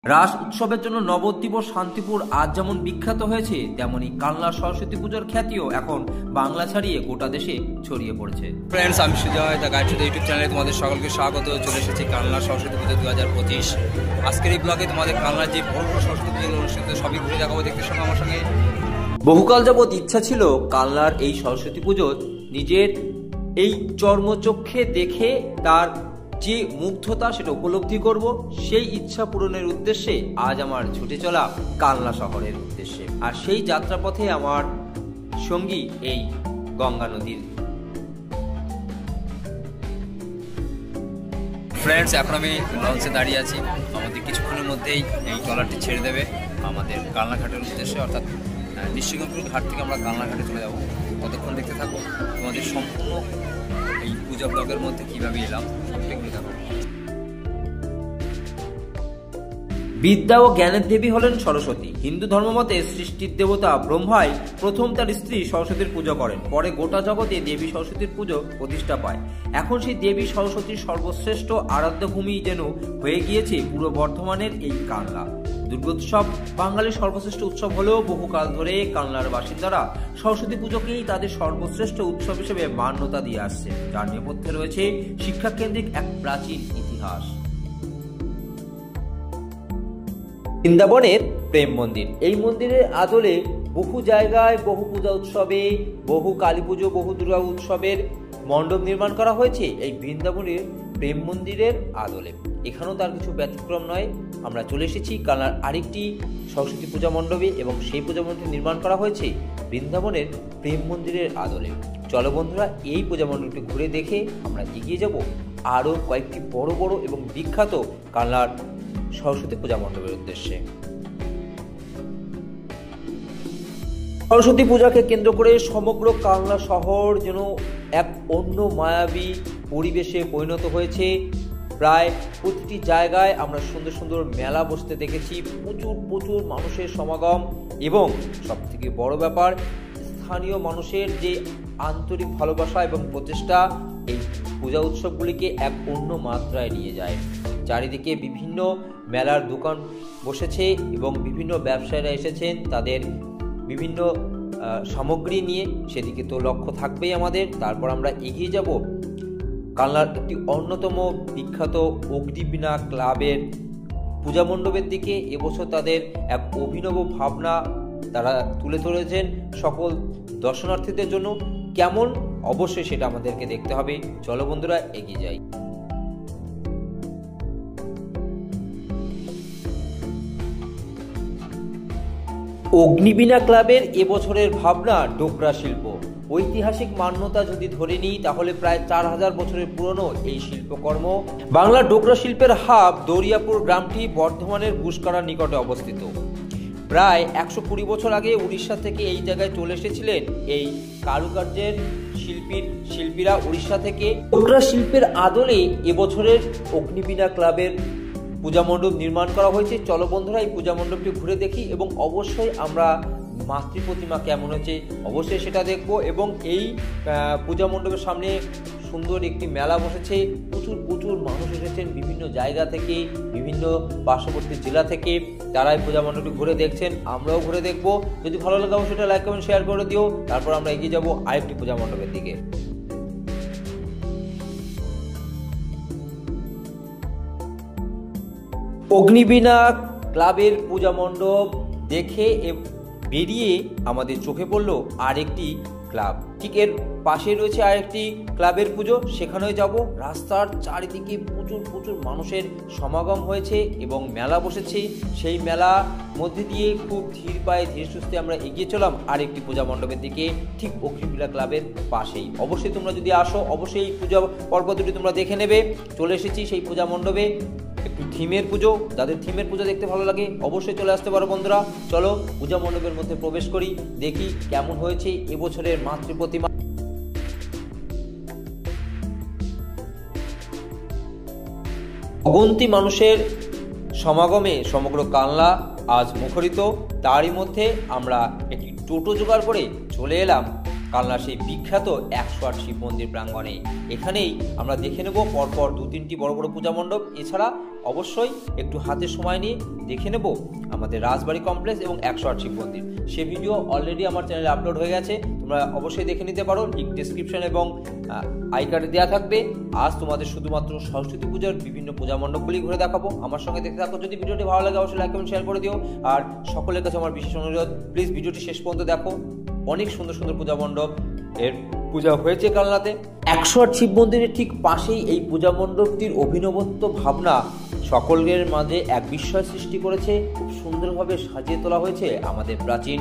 রাস উৎসবের জন্য নবদ্বীপ ও শান্তিপুর আজ যেমন বিখ্যাত হয়েছে, তেমনি কালনা সরস্বতী পুজোর খ্যাতিও এখন বাংলা ছাড়িয়ে গোটা দেশে ছড়িয়ে পড়েছে। ফ্রেন্ডস, আমি Sujoy the guide to the YouTube চ্যানেলে তোমাদের সকলকে স্বাগত। চলে এসেছি কালনা সরস্বতী পুজো 2025। আজকের এই ব্লগে তোমাদের কালনার যে বড় বড় সরস্বতী পুজোর অনুষ্ঠান সবই ঘুরে দেখাবো। দেখতে সঙ্গে আমার সঙ্গে। বহুকাল যাবৎ ইচ্ছা ছিল কালনার এই সরস্বতী পুজো নিজের এই চর্মচক্ষে দেখে তার যে মুগ্ধতা সেটা উপলব্ধি করব। সেই ইচ্ছা পূরণের উদ্দেশ্যে আজ আমার ছুটে চলা কালনা শহরের উদ্দেশ্যে। আর সেই যাত্রাপথে আমার সঙ্গী এই গঙ্গা নদীর। ফ্রেন্ডস, এখন আমি লঞ্চে দাঁড়িয়ে আছি। আমাদের কিছুক্ষণের মধ্যেই এই ট্রলারটি ছেড়ে দেবে আমাদের কালনাঘাটের উদ্দেশ্যে, অর্থাৎ নিশ্চিন্তপুর ঘাট থেকে আমরা কালনাঘাটে চলে যাবো। ততক্ষণ দেখতে থাকো তোমাদের সম্পূর্ণ এই পূজা ব্লগের মধ্যে কীভাবে এলাম সবটাই দেখো। বিদ্যা ও জ্ঞানের দেবী হলেন সরস্বতী। হিন্দু ধর্মমতে সৃষ্টির দেবতা ব্রহ্মাই প্রথম তার স্ত্রী সরস্বতীর পুজো করেন। পরে গোটা জগতে দেবী সরস্বতীর পুজো প্রতিষ্ঠা পায়। এখন সেই দেবী সরস্বতীর সর্বশ্রেষ্ঠ আরাধ্য ভূমি যেন হয়ে গিয়েছে পূর্ব বর্ধমানের এই কালনা। দুর্গোৎসব বাঙালির সর্বশ্রেষ্ঠ উৎসব হলেও বহুকাল ধরে কালনার বাসিন্দারা সরস্বতী পুজোকেই তাদের সর্বশ্রেষ্ঠ উৎসব হিসেবে মান্যতা দিয়ে আসছে, যার নেপথ্যে রয়েছে শিক্ষাকেন্দ্রিক এক প্রাচীন ইতিহাস। বৃন্দাবনের প্রেম মন্দির। এই মন্দিরের আদলে বহু জায়গায় বহু পূজা উৎসবে, বহু কালী পুজো, বহু দুর্গা উৎসবের মণ্ডপ নির্মাণ করা হয়েছে এই বৃন্দাবনের প্রেম মন্দিরের আদলে। এখানেও তার কিছু ব্যতিক্রম নয়। আমরা চলে এসেছি কালনার আরেকটি সরস্বতী পূজা মণ্ডপে এবং সেই পূজা মণ্ডপ নির্মাণ করা হয়েছে বৃন্দাবনের প্রেম মন্দিরের আদলে। চলো বন্ধুরা, এই পূজা মণ্ডপটি ঘুরে দেখে আমরা এগিয়ে যাব আরও কয়েকটি বড় বড় এবং বিখ্যাত কালনার সরস্বতী পূজা মণ্ডপের উদ্দেশ্যে। সরস্বতী পূজাকে কেন্দ্র করে সমগ্র কালনা শহর যেন এক অন্য মায়াবী পরিবেশে পরিণত হয়েছে। প্রায় প্রতিটি জায়গায় আমরা সুন্দর সুন্দর মেলা বসতে দেখেছি, প্রচুর প্রচুর মানুষের সমাগম এবং সবথেকে বড় ব্যাপার স্থানীয় মানুষের যে আন্তরিক ভালোবাসা এবং প্রচেষ্টা এই পূজা উৎসবগুলিকে এক অন্য মাত্রায় নিয়ে যায়। চারিদিকে বিভিন্ন মেলার দোকান বসেছে এবং বিভিন্ন ব্যবসায়ীরা এসেছেন তাদের বিভিন্ন সামগ্রী নিয়ে, সেদিকে তো লক্ষ্য থাকবেই আমাদের। তারপর আমরা এগিয়ে যাব কালনার একটি অন্যতম বিখ্যাত অগ্নিবীণা ক্লাবের পূজা মণ্ডপের দিকে। এবছর তাদের এক অভিনব ভাবনা তারা তুলে ধরেছেন সকল দর্শনার্থীদের জন্য। কেমন, অবশ্যই সেটা আমাদেরকে দেখতে হবে। চলো বন্ধুরা, এগিয়ে যাই। অগ্নিবীণা ক্লাবের এবছরের ভাবনা ডোকরা শিল্প। ঐতিহাসিক মান্যতা যদি ধরে নিই তাহলে প্রায় 4000 বছরের পুরনো এই শিল্পকর্ম। বাংলার ডোকরা শিল্পের হাব দরিয়াপুর গ্রামটি বর্ধমানের গুসকারার নিকটে অবস্থিত। প্রায় 120 বছর আগে উড়িষ্যা থেকে এই জায়গায় চলে এসেছিলেন এই কারুকার্যের শিল্পীরা উড়িষ্যা থেকে। ডোকরা শিল্পের আদলে এবছরের অগ্নিবীণা ক্লাবের পূজা মণ্ডপ নির্মাণ করা হয়েছে। চলো বন্ধুরা, এই পূজা মণ্ডপটি ঘুরে দেখি এবং অবশ্যই আমরা মাতৃ প্রতিমা কেমন হয়েছে অবশ্যই সেটা দেখব। এবং এই পূজা মণ্ডপের সামনে সুন্দর একটি মেলা বসেছে। প্রচুর প্রচুর মানুষ এসেছেন বিভিন্ন জায়গা থেকে, বিভিন্ন পার্শ্ববর্তী জেলা থেকে। তারা এই পূজা মণ্ডপটি ঘুরে দেখছেন, আমরাও ঘুরে দেখব। যদি ভালো লাগে সেটা লাইক কমেন্ট শেয়ার করে দিও। তারপর আমরা এগিয়ে যাব আরেকটি পূজা মণ্ডপের দিকে। অগ্নিবীণা ক্লাবের পূজা মণ্ডপ দেখে বেরিয়ে আমাদের চোখে পড়লো আরেকটি ক্লাব। ঠিক এর পাশে রয়েছে আরেকটি ক্লাবের পুজো, সেখানেও যাব। রাস্তার চারিদিকে প্রচুর প্রচুর মানুষের সমাগম হয়েছে এবং মেলা বসেছে। সেই মেলা মধ্যে দিয়ে খুব ধীর পায়ে ধীরে সুস্থে আমরা এগিয়ে চলাম আরেকটি পূজা মণ্ডপের দিকে, ঠিক অগ্নিবীণা ক্লাবের পাশেই। অবশ্যই তোমরা যদি আসো অবশ্যই এই পূজা পর্ব দুটি তোমরা দেখে নেবে। চলে এসেছি সেই পূজা মণ্ডপে। একটু থিমের পুজো, যাদের থিমের পুজো দেখতে ভালো লাগে অবশ্যই চলে আসতে পারো বন্ধুরা। চলো পূজা মণ্ডপের মধ্যে প্রবেশ করি, দেখি কেমন হয়েছে এবছরের মাতৃ প্রতিমা। অগন্তি মানুষের সমাগমে সমগ্র কালনা আজ মুখরিত। তারই মধ্যে আমরা একটি টোটো জোগাড় করে চলে এলাম কালনার সেই বিখ্যাত 108 শিব মন্দির প্রাঙ্গণে। এখানেই আমরা দেখে নেব পরপর 2-3টি বড় বড় পূজা মণ্ডপ। এছাড়া অবশ্যই একটু হাতে সময় নিয়ে দেখে নেব আমাদের রাজবাড়ি কমপ্লেক্স এবং 108 শিব মন্দির। সে ভিডিও অলরেডি আমার চ্যানেলে আপলোড হয়ে গেছে, তোমরা অবশ্যই দেখে নিতে পারো। লিঙ্ক ডেসক্রিপশন এবং আই কার্ডে দেওয়া থাকবে। আজ তোমাদের শুধুমাত্র সরস্বতী পূজার বিভিন্ন পূজা মণ্ডপগুলি ঘুরে দেখাবো। আমার সঙ্গে দেখতে থাকো। যদি ভিডিওটি ভালো লাগে অবশ্যই লাইক কমেন্ট শেয়ার করে দিও। আর সকলের কাছে আমার বিশেষ অনুরোধ, প্লিজ ভিডিওটি শেষ পর্যন্ত দেখো। অনেক সুন্দর সুন্দর পূজা মণ্ডপ এর পূজা হয়েছে কালনাতে। 108 শিব মন্দিরের ঠিক পাশেই এই পূজা মণ্ডপটির অভিনবত্ব ভাবনা সকলের মাঝে এক বিস্ময় সৃষ্টি করেছে। খুব সুন্দরভাবে সাজিয়ে তোলা হয়েছে আমাদের প্রাচীন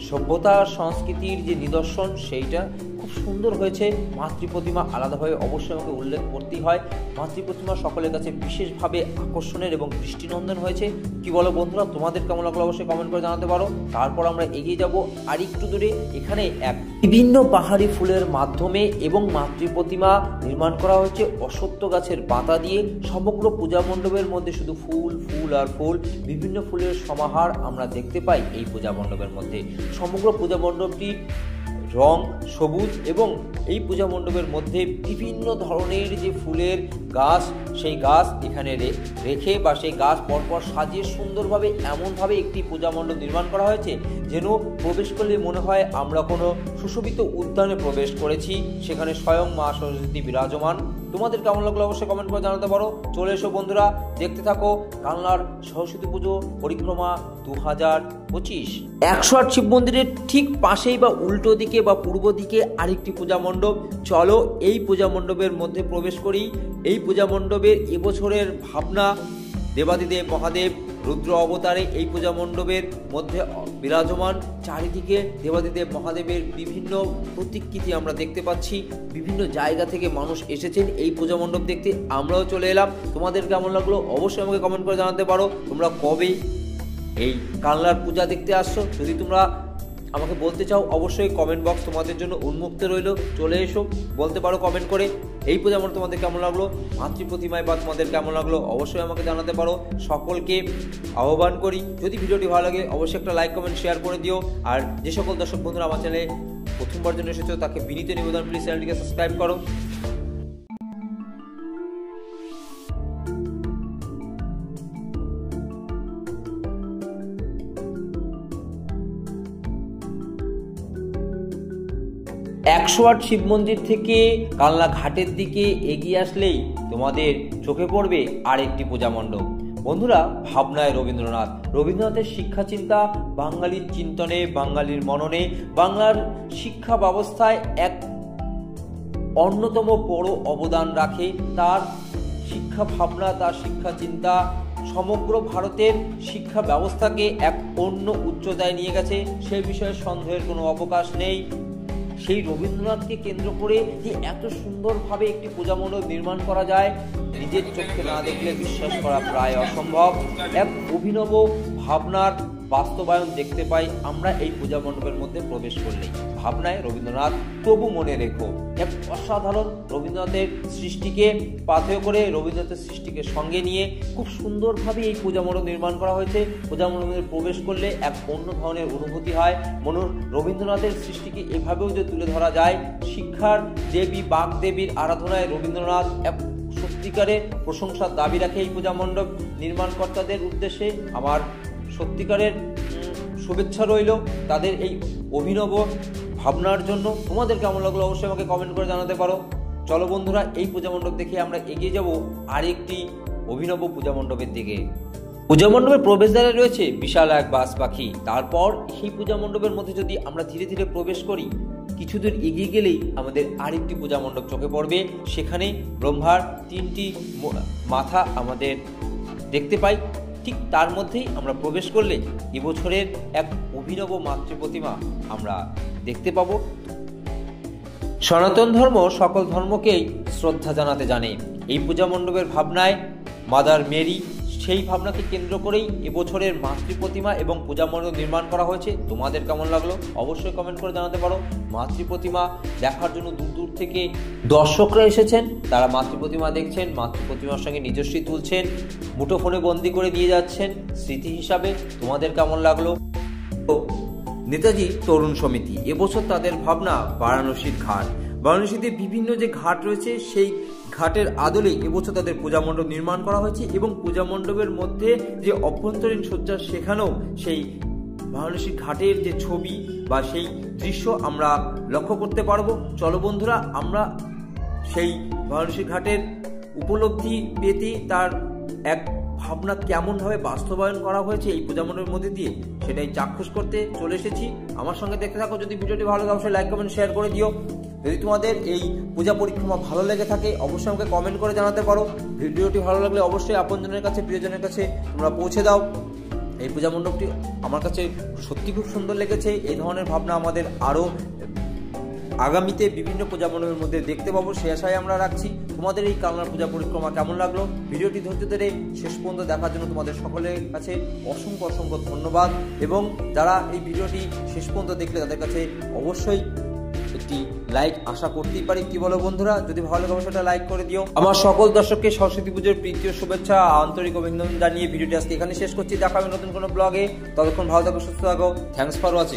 সভ্যতা সংস্কৃতির যে নিদর্শন, সেইটা খুব সুন্দর হয়েছে। মাতৃ প্রতিমা আলাদাভাবে অবশ্যই আমাকে উল্লেখ করতেই হয়। মাতৃ প্রতিমা সকলের কাছে বিশেষভাবে আকর্ষণের এবং দৃষ্টিনন্দন হয়েছে। কি বলো বন্ধুরা, তোমাদের কেমন লাগলো অবশ্যই কমেন্ট করে জানাতে পারো। তারপর আমরা এগিয়ে যাব আর একটু দূরে। এখানে এক বিভিন্ন পাহাড়ি ফুলের মাধ্যমে এবং মাতৃ প্রতিমা নির্মাণ করা হয়েছে অশ্বত্থ গাছের পাতা দিয়ে। সমগ্র পূজা মণ্ডপের মধ্যে শুধু ফুল ফুল আর ফুল, বিভিন্ন ফুলের সমাহার আমরা দেখতে পাই এই পূজা মণ্ডপের মধ্যে। সমগ্র পূজা মণ্ডপটি রং সবুজ এবং এই পূজা মণ্ডপের মধ্যে বিভিন্ন ধরনের যে ফুলের গাছ, সেই গাছ এখানে রেখে বা সেই গাছ পরপর সাজিয়ে সুন্দরভাবে এমনভাবে একটি পূজা মণ্ডপ নির্মাণ করা হয়েছে যেন প্রবেশ করলে মনে হয় আমরা কোনো সুশোভিত উদ্যানে প্রবেশ করেছি, সেখানে স্বয়ং মা সরস্বতী বিরাজমান। তোমাদের কেমন লাগলো অবশ্যই কমেন্ট করে জানাতে পারো। চলে এসো বন্ধুরা, দেখতে থাকো কালনার সরস্বতী পুজো পরিক্রমা 2025। 108 শিব মন্দিরের ঠিক পাশেই বা উল্টো দিকে বা পূর্ব দিকে আরেকটি পূজা মণ্ডপ। চলো এই পূজা মণ্ডপের মধ্যে প্রবেশ করি। এই পূজা মণ্ডপের এবছরের ভাবনা দেবাদিদেব মহাদেব রুদ্র অবতারে এই পূজা মণ্ডপের মধ্যে বিরাজমান। চারিদিকে দেবাদিদেব মহাদেবের বিভিন্ন প্রতিকৃতি আমরা দেখতে পাচ্ছি। বিভিন্ন জায়গা থেকে মানুষ এসেছেন এই পূজা মণ্ডপ দেখতে। আমরাও চলে এলাম। তোমাদের কেমন লাগলো অবশ্যই আমাকে কমেন্ট করে জানাতে পারো। তোমরা কবে এই কালনার পূজা দেখতে আসছো যদি তোমরা আমাকে বলতে চাও, অবশ্যই কমেন্ট বক্স তোমাদের জন্য উন্মুক্ত রইল। চলে এসো, বলতে পারো কমেন্ট করে এই পূজা মণ্ডপ তোমাদের কেমন লাগলো, মাতৃ প্রতিমায় বা তোমাদের কেমন লাগলো অবশ্যই আমাকে জানাতে পারো। সকলকে আহ্বান করি, যদি ভিডিওটি ভালো লাগে অবশ্যই একটা লাইক কমেন্ট শেয়ার করে দিও। আর যে সকল দর্শক বন্ধুরা আমার চ্যানেলে প্রথমবার জন্য এসেছো তাকে বিনীত নিবেদন, প্লিজ চ্যানেলটিকে সাবস্ক্রাইব করো। একশো আট শিব মন্দির থেকে কালনা ঘাটের দিকে এগিয়ে আসলেই তোমাদের চোখে পড়বে আরেকটি পূজা মণ্ডপ। বন্ধুরা, ভাবনায় রবীন্দ্রনাথের শিক্ষা চিন্তা বাঙালির চিন্তনে, বাঙালির মননে, বাংলার শিক্ষা ব্যবস্থায় এক অন্যতম বড় অবদান রাখে। তার শিক্ষা ভাবনা, তার শিক্ষা চিন্তা সমগ্র ভারতের শিক্ষা ব্যবস্থাকে এক অন্য উচ্চতায় নিয়ে গেছে, সে বিষয়ে সন্দেহের কোনো অবকাশ নেই। সেই রবীন্দ্রনাথকে কেন্দ্র করে যে এত সুন্দরভাবে একটি পূজা মণ্ডপ নির্মাণ করা যায়, নিজের চোখে না দেখলে বিশ্বাস করা প্রায় অসম্ভব। এক অভিনব ভাবনার বাস্তবায়ন দেখতে পাই আমরা এই পূজা মণ্ডপের মধ্যে প্রবেশ করলেই। ভাবনায় রবীন্দ্রনাথ, তবু মনে রেখো, এক অসাধারণ রবীন্দ্রনাথের সৃষ্টিকে পাথেয় করে, রবীন্দ্রনাথের সৃষ্টিকে সঙ্গে নিয়ে খুব সুন্দরভাবে এই পূজা মণ্ডপ নির্মাণ করা হয়েছে। পূজা মণ্ডপে প্রবেশ করলে এক অন্য ধরনের অনুভূতি হয়। রবীন্দ্রনাথের সৃষ্টিকে এভাবেও যে তুলে ধরা যায়, শিক্ষার দেবী বাগদেবীর আরাধনায় রবীন্দ্রনাথ এক সত্যিকারের প্রশংসার দাবি রাখে। এই পূজা মণ্ডপ নির্মাণকর্তাদের উদ্দেশ্যে আমার সত্যিকারের শুভেচ্ছা রইল তাদের এই অভিনব ভাবনার জন্য। তোমাদের কেমন লাগলো অবশ্যই আমাকে কমেন্ট করে জানাতে পারো। চলো বন্ধুরা, এই পূজা মণ্ডপ দেখে আমরা এগিয়ে যাব আরেকটি অভিনব পূজা মণ্ডপের দিকে। পূজা মণ্ডপের প্রবেশদ্বারে রয়েছে বিশাল এক বাস পাখি। তারপর সেই পূজা মণ্ডপের মধ্যে যদি আমরা ধীরে ধীরে প্রবেশ করি, কিছুদূর এগিয়ে গেলেই আমাদের আরেকটি পূজা মণ্ডপ চোখে পড়বে। সেখানে ব্রহ্মার 3টি মাথা আমাদের দেখতে পাই। ঠিক তার মধ্যেই আমরা প্রবেশ করলে এবছরের এক অভিনব মাতৃ প্রতিমা আমরা দেখতে পাবো। সনাতন ধর্ম সকল ধর্মকেই শ্রদ্ধা জানাতে জানে। এই পূজা মণ্ডপের ভাবনায় মাদার মেরি, সেই ভাবনাকে কেন্দ্র করেই এবছরের মাতৃ প্রতিমা এবং পূজা মণ্ডপ নির্মাণ করা হয়েছে। তোমাদের কেমন লাগলো অবশ্যই কমেন্ট করে জানাতে পারো। মাতৃ প্রতিমা দেখার জন্য দূর দূর থেকে দর্শকরা এসেছেন, তারা মাতৃ প্রতিমা দেখছেন, মাতৃ প্রতিমার সঙ্গে নিজস্বী তুলছেন, মুঠোফোনে বন্দি করে নিয়ে যাচ্ছেন স্মৃতি হিসাবে। তোমাদের কেমন লাগলো নেতাজি তরুণ সমিতি। এবছর তাদের ভাবনা বারাণসীর ঘাট। বারাণসীতে বিভিন্ন যে ঘাট রয়েছে সেই ঘাটের আদলে এবছর তাদের পূজা মণ্ডপ নির্মাণ করা হয়েছে এবং পূজা মণ্ডপের মধ্যে যে অভ্যন্তরীণ সজ্জা সেখানেও সেই বারাণসী ঘাটের যে ছবি বা সেই দৃশ্য আমরা লক্ষ্য করতে পারবো। চলো বন্ধুরা, আমরা সেই বারাণসী ঘাটের উপলব্ধি পেতে তার এক ভাবনা কেমনভাবে বাস্তবায়ন করা হয়েছে এই পূজা মণ্ডপের মধ্যে দিয়ে সেটাই চাক্ষুষ করতে চলে এসেছি। আমার সঙ্গে দেখতে থাকো। যদি ভিডিওটি ভালো লাগে অবশ্যই লাইক কমেন্ট শেয়ার করে দিও। যদি তোমাদের এই পূজা পরিক্রমা ভালো লেগে থাকে অবশ্যই আমাকে কমেন্ট করে জানাতে পারো। ভিডিওটি ভালো লাগলে অবশ্যই আপনজনের কাছে প্রিয়জনের কাছে তোমরা পৌঁছে দাও। এই পূজা মণ্ডপটি আমার কাছে সত্যি খুব সুন্দর লেগেছে। এই ধরনের ভাবনা আমাদের আরও আগামীতে বিভিন্ন পূজা মণ্ডপের মধ্যে দেখতে পাবো, সে আশায় আমরা রাখছি। তোমাদের এই কালনার পূজা পরিক্রমা কেমন লাগলো? ভিডিওটি ধৈর্য ধরে শেষ পর্যন্ত দেখার জন্য তোমাদের সকলের কাছে অসংখ্য অসংখ্য ধন্যবাদ। এবং যারা এই ভিডিওটি শেষ পর্যন্ত দেখলে তাদের কাছে অবশ্যই একটি লাইক আশা করতেই পারি। কি বলো বন্ধুরা? যদি ভালো লাগে অবশ্যই লাইক করে দিও। আমার সকল দর্শককে সরস্বতী পুজোর প্রীতি ও শুভেচ্ছা, আন্তরিক অভিনন্দন জানিয়ে ভিডিওটি আজকে এখানে শেষ করছি। দেখা হবে নতুন কোনো ব্লগে। ততক্ষণ ভালো থাকো, সুস্থ থাকো। Thanks for watching.